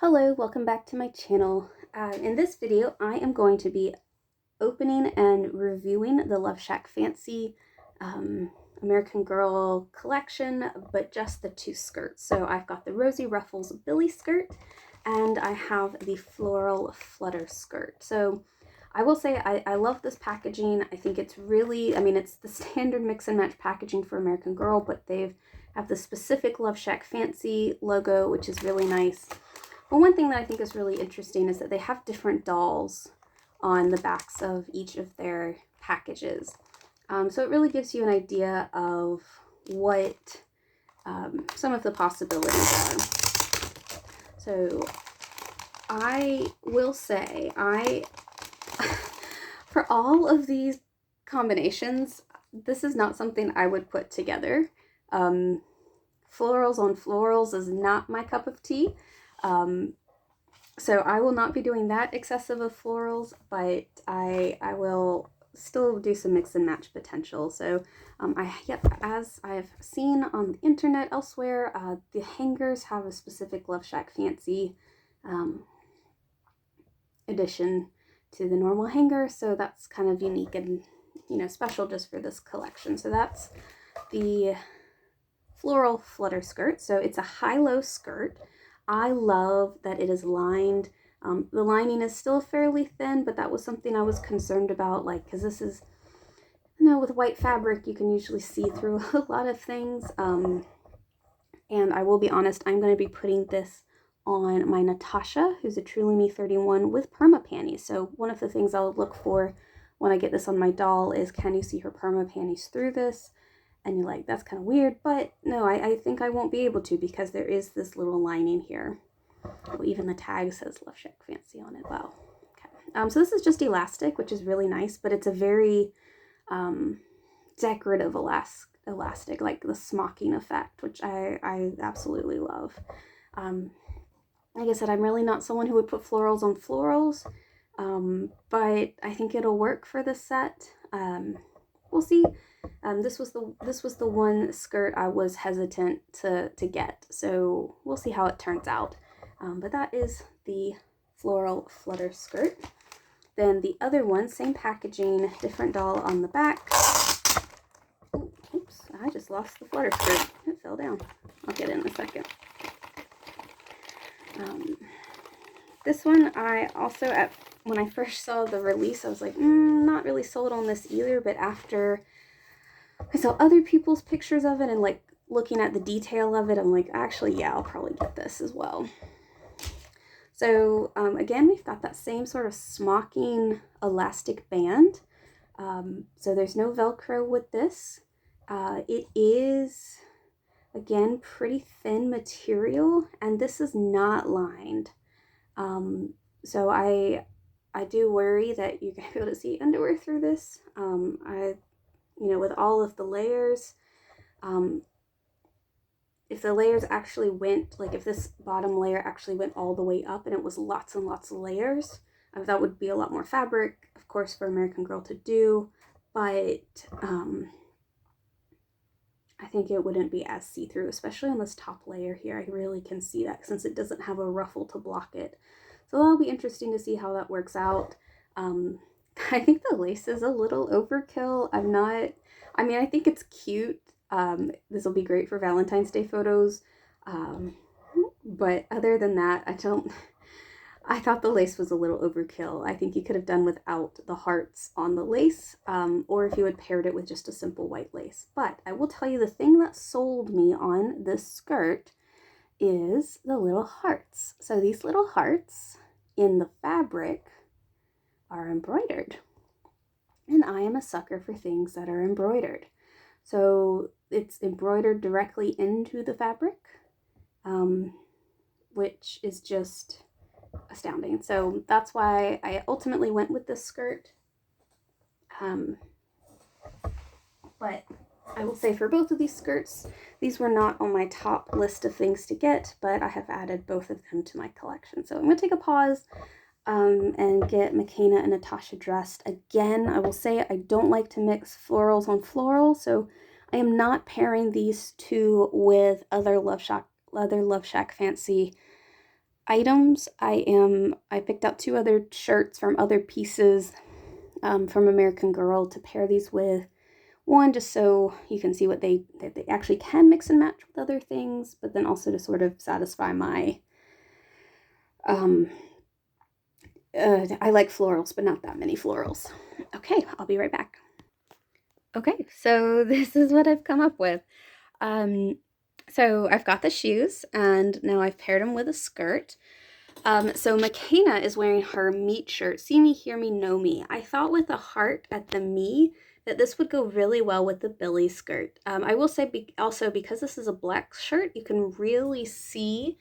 Hello, welcome back to my channel. In this video, I am going to be opening and reviewing the Love Shack Fancy American Girl collection, but just the two skirts. So I've got the Rosy Ruffles Billie skirt, and I have the Floral Flutter skirt. So I will say I love this packaging. I think it's really, it's the standard mix and match packaging for American Girl, but they have the specific Love Shack Fancy logo, which is really nice. Well, one thing that I think is really interesting is that they have different dolls on the backs of each of their packages. So it really gives you an idea of what some of the possibilities are. So I will say, for all of these combinations, this is not something I would put together. Florals on florals is not my cup of tea. So I will not be doing that excessive of florals, but I will still do some mix and match potential. So as I've seen on the internet elsewhere, the hangers have a specific Love Shack Fancy addition to the normal hanger, so that's kind of unique and special just for this collection. So that's the Floral Flutter skirt. So it's a high-low skirt. I love that it is lined. The lining is still fairly thin, but that was something I was concerned about, because this is, with white fabric, you can usually see through a lot of things. And I will be honest, I'm going to be putting this on my Natasha, who's a Truly Me 31 with perma panties. So one of the things I'll look for when I get this on my doll is, can you see her perma panties through this? And you're like, that's kind of weird, but no, I think I won't be able to because there is this little lining here. Well, even the tag says Love Shack Fancy on it. Wow. Okay. So this is just elastic, which is really nice, but it's a very decorative elastic, like the smocking effect, which I absolutely love. Like I said, I'm really not someone who would put florals on florals, but I think it'll work for this set. We'll see. This was the one skirt I was hesitant to get, so we'll see how it turns out. But that is the Floral Flutter skirt. Then the other one, same packaging, different doll on the back. Oops, I just lost the flutter skirt. It fell down. I'll get it in a second. This one, I also, when I first saw the release, I was like, not really sold on this either, but after I saw other people's pictures of it and looking at the detail of it, I'm like, actually, yeah, I'll probably get this as well. So again, we've got that same sort of smocking elastic band. So there's no Velcro with this. It is, again, pretty thin material, and this is not lined. So I do worry that you're going to be able to see underwear through this. With all of the layers, if the layers actually went, if this bottom layer actually went all the way up and it was lots and lots of layers, that would be a lot more fabric, of course, for American Girl to do, but I think it wouldn't be as see-through, especially on this top layer here. I really can see that since it doesn't have a ruffle to block it. So that'll be interesting to see how that works out. I think the lace is a little overkill. I think it's cute. This will be great for Valentine's Day photos. But other than that, I thought the lace was a little overkill. I think you could have done without the hearts on the lace, or if you had paired it with just a simple white lace. But I will tell you, the thing that sold me on this skirt is the little hearts. So these little hearts in the fabric are embroidered, and I am a sucker for things that are embroidered. So it's embroidered directly into the fabric, which is just astounding. So that's why I ultimately went with this skirt. But I will say, for both of these skirts, these were not on my top list of things to get, but I have added both of them to my collection. So I'm going to take a pause and get McKenna and Natasha dressed. Again, I will say I don't like to mix florals on florals, so I am not pairing these two with other Love Shack Fancy items. I picked out 2 other shirts from other pieces from American Girl to pair these with. One, just so you can see what they actually can mix and match with other things, but then also to sort of satisfy my, I like florals, but not that many florals. Okay, I'll be right back. Okay, so this is what I've come up with. So I've got the shoes, and now I've paired them with a skirt. So McKenna is wearing her meet shirt, See Me, Hear Me, Know Me. I thought with a heart at the me that this would go really well with the Billie skirt. I will say also because this is a black shirt, you can really see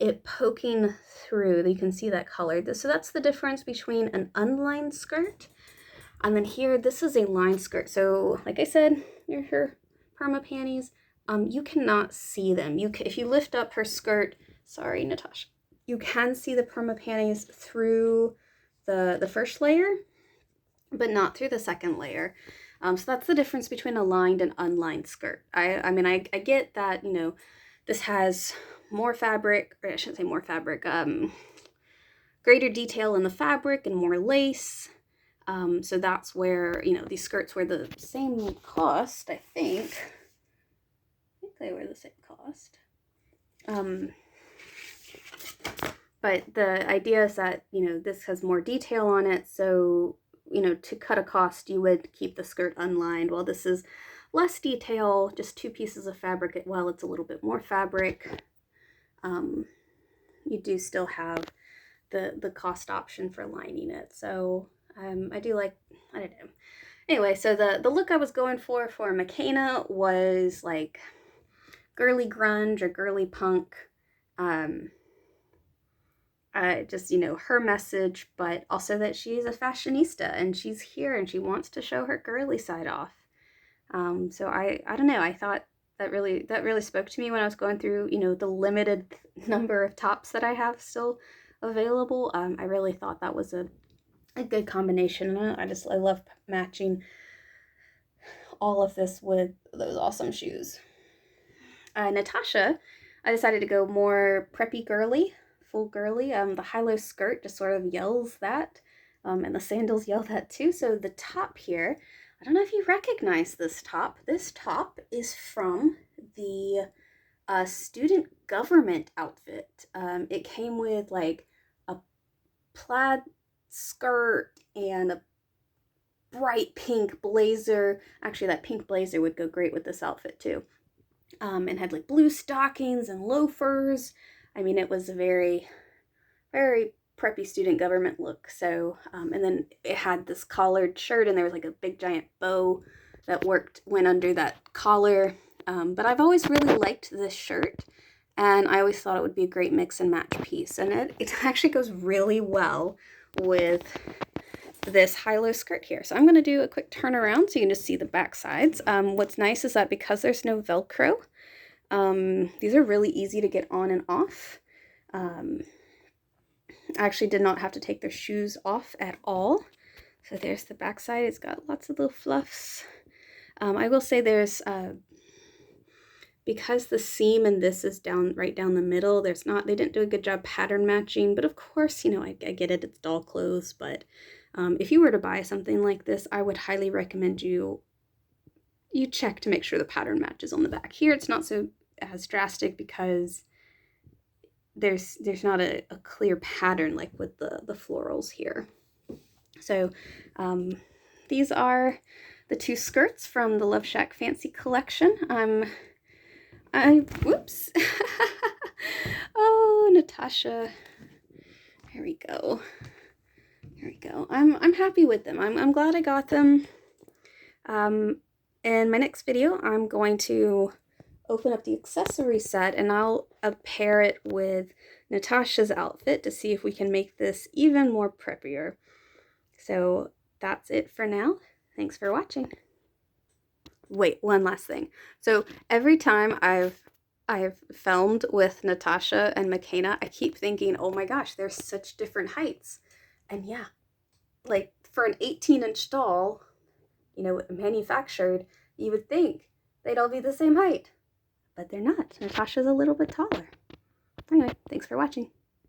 it poking through. You can see that color. So that's the difference between an unlined skirt and then here, this is a lined skirt. So like I said, her perma panties, you cannot see them. If you lift up her skirt, sorry, Natasha, you can see the perma panties through the first layer, but not through the second layer. So that's the difference between a lined and unlined skirt. I mean, I get that, you know, this has more fabric, or I shouldn't say more fabric, greater detail in the fabric and more lace. So that's where, you know, these skirts were the same cost, I think they were the same cost. But the idea is that, you know, this has more detail on it, so, you know, to cut a cost, you would keep the skirt unlined, while this is less detail, just 2 pieces of fabric. While it's a little bit more fabric, you do still have the cost option for lining it. So I do like, I don't know. Anyway, so the look I was going for McKenna was like girly grunge or girly punk. Just, you know, her message, but also that she's a fashionista and she's here and she wants to show her girly side off. So I don't know, I thought that really spoke to me when I was going through, you know, the limited number of tops that I have still available. I really thought that was a good combination. I love matching all of this with those awesome shoes. Natasha, I decided to go more preppy girly, full girly. The high-low skirt just sort of yells that, and the sandals yell that too. So the top here, I don't know if you recognize this top. This top is from the student government outfit. It came with like a plaid skirt and a bright pink blazer. Actually, that pink blazer would go great with this outfit too. And had like blue stockings and loafers. I mean, it was a very, very preppy student government look. So, and then it had this collared shirt, and there was like a big giant bow that went under that collar. But I've always really liked this shirt, and I always thought it would be a great mix and match piece. And it actually goes really well with this high-low skirt here. So I'm going to do a quick turnaround so you can just see the back sides. What's nice is that because there's no Velcro, these are really easy to get on and off. I actually did not have to take their shoes off at all. So there's the back side. It's got lots of little fluffs. I will say there's, because the seam in this is right down the middle, they didn't do a good job pattern matching, but of course, you know, I get it, it's doll clothes, but if you were to buy something like this, I would highly recommend you check to make sure the pattern matches on the back. Here, it's not as drastic because there's not a clear pattern like with the florals here. So these are the 2 skirts from the Love Shack Fancy collection. Whoops. Oh, Natasha. Here we go. Here we go. I'm happy with them. I'm glad I got them. In my next video, I'm going to open up the accessory set, and I'll pair it with Natasha's outfit to see if we can make this even more preppier. So that's it for now. Thanks for watching. Wait, one last thing. So every time I've filmed with Natasha and McKenna, I keep thinking, oh my gosh, they're such different heights. And yeah, like for an 18-inch doll, you know, manufactured, you would think they'd all be the same height. But they're not. Natasha's a little bit taller. Anyway, thanks for watching.